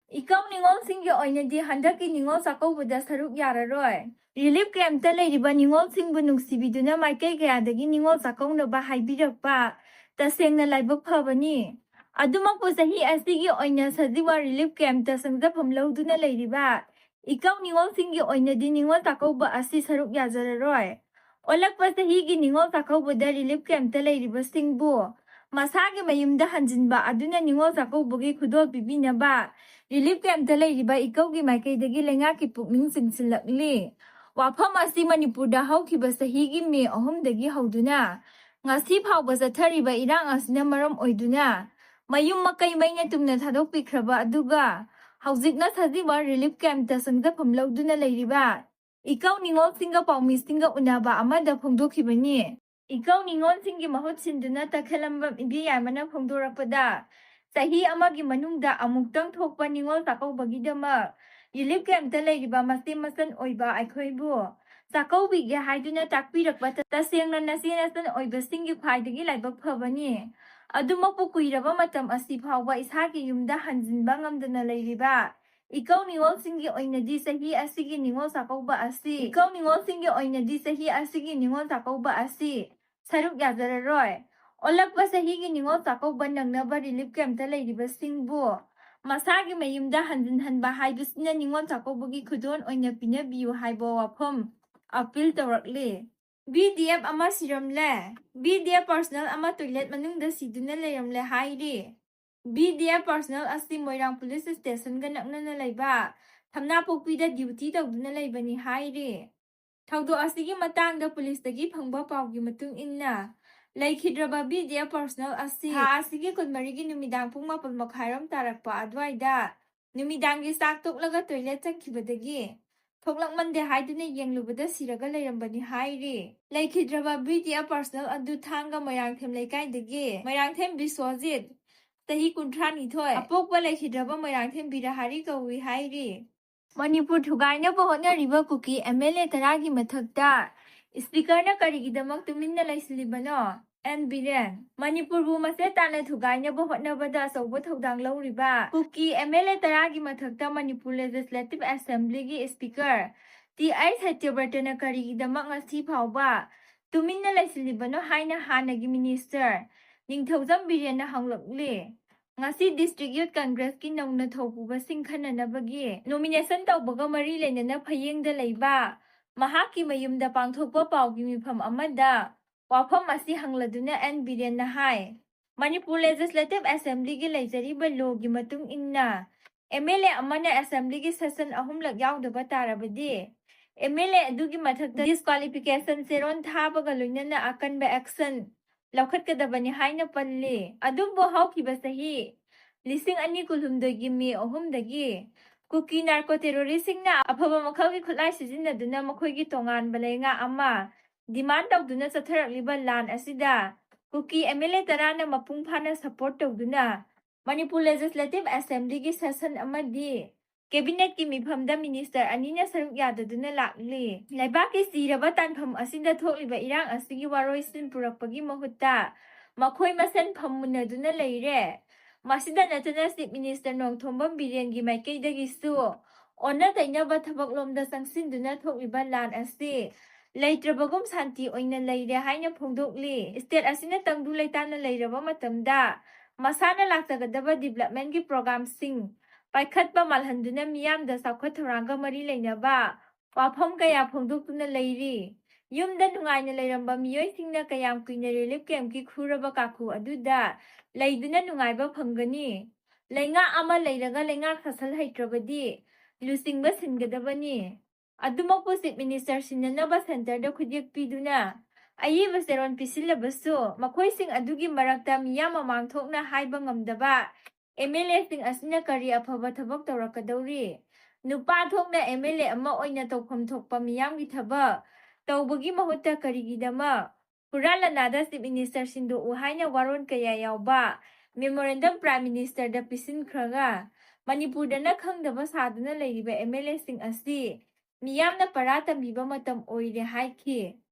Ikau Ningol singgi oinadi handaki Ningol sakobada saruk yararoi. Relief campta leiriba Ningol singbu nuksibiduna maikai kayadagi Ningol sakongnaba haibirakpa tasengna laibak phabani. Adumakpu sahi asigi oina sajiwa relief campta sangjafam lawduna leiriba. Ikau Ningol singgi oinadi Ningol sakoba asi saruk yazararoi. Olakpa sahigi Ningol sakobada relief campta leiriba singbu masagi mayumda hanjinba aduna Ningol sakobagi khudol pibinaba. Relief campta leiriba ikaugi maikaidagi lengaki pukning singsilakli. Wafam asi Manipurda haukiba sahigi May 3dagi hauduna. Ngasi phauba chathariba irang asina maram oiduna. Mayum makai maina tumna thadokpikraba aduga. Haujikna sajiba relief campta sangjafam lawduna leiriba. Ikau Ningol singa paumi singa unaba amada phongdokhibani. Ikau Ningol singi mahut sinduna takhelamba ibiyamana phongdorakpada. Sahi amagi manungda amuktang thokpa Ningol sakobagidama relief campta leiriba masan oiba aikhoibu sakobige haiduna takpirakba tasengna nasinasan oiba singi khwaidagi laibak phabani adumakpu kuiraba matam asi phawba isagi yumda hanjinba ngamdana leiriba ikau Ningol singi oinadi sahi asigi Ningol sakoba asi ikau Ningol singi oinadi sahi asigi Ningol sakoba asi saruk yazararoi. Olakpa sahigi Ningol sakoba nangnaba relief campta leiriba singbu masagi mayumda hanjinhanba haibisina Ningol sakobagi khudon oina pinabiyu haiba wafam appeal tawrakli. VDP ama sirmle. VDP personal ama toilet manungda siduna leiramle hairi. VDP personal asi Moirang police station ga naknana leiba thamna pokpida duty tawduna leibani hairi. Thaudo asigi matangda police dagi phangba pawgi matung inna Laikhidraba VDP personal asi asigi kunmarigi numidang pung 4:30 tarakpa adwaida numidangi sak toklaga toilet chakhibadagi thoklakmande haiduna yenglubada siraga leirambani hairi Laikhidraba VDP personal adu thanga Moirangthem leikaidagi Moirangthem Biswajit tahi 32 apokpa Laikhidraba Moirangthem Birahari kawi hairi Manipur thugaina bahotnariba KUKI MLA taragi mathakta Speaker na karigidamak tuminna laisilibano Biren Manipur bu mase tana thugaina bahotnabada asawba thodang lawriba KUKI MLA taragi mathakta Manipur Legislative Assembly gi Speaker TI Satyabrata karigidamak ngasi phawba tuminna laisilibano haina hanagi Minister Ningthaujam Biren na hanglakli ngasi District Youth Congress ki nauna thopuba singkhananabagi nomination tawbaga mari leinana phayengda leiba mahaki mayumda pangthokpa pawgi mifam amada wafam asi hangladuna Biren na hai Manipur Legislative Assembly gi leijariba law gi matung inna MLA amana Assembly gi session ahumlak yaudaba tarabadi MLA adugi mathakta disqualification seron thabaga loinana akanba action loukhatkadabani haina palli adubo haukiba sahi 2023 May 3dagi KUKI narco terroristsingna afaba makhalgi khulai sizinaduna makhoigi tongan balenga ama demand tawduna chatharakliba lan asida KUKI MLA tarana mapung phana support tawduna Manipur Legislative Assembly gi session amadi Cabinet ki mifamda Minister anina saruk yadaduna lakli laibaki siraba tanpham asida thokliba irang asigi waroisin purakpagi mahutta makhoi masen phammunaduna leire masida natana Chief Minister Nongthombam Biren gi maikaidagi su onna tainaba thabaklomda sangsinduna thokliba lan asi leitrabagum santi oina leire haina phongdokli state asina tangdu leitana leiraba matamda masana laktagadaba development gi program sing paikhatpa malhanduna miyamda sakhwa thoranga mari leinaba wafam kaya phongdoktuna leiri yumda nungaina leiramba miyoi singna kayam kuina relief camp ki khuraba kaku aduda leiduna nungaiba phangani lenga ama leiraga lenga khasal haitrabadi lusingba singadabani adumakpu Chief Minister sinanaba center da khudyak piduna ayiba seron pisilabasu makhoising adugi marakta miyam mamangthokna haiba ngamdaba MLA sing asina kari afaba thabak tawrakadauri nupa thokna MLA ama oina tawpham thokpa miyamgi thaba tawbagi mahutta karigidama Huralanada Chief Minister Sindo haina waron kaya yawba Memorandum Prime Minister da pisinkhraga Manipur dana khangdaba saduna leiriba MLA sing asi miyamna paratambiba matam oire haiki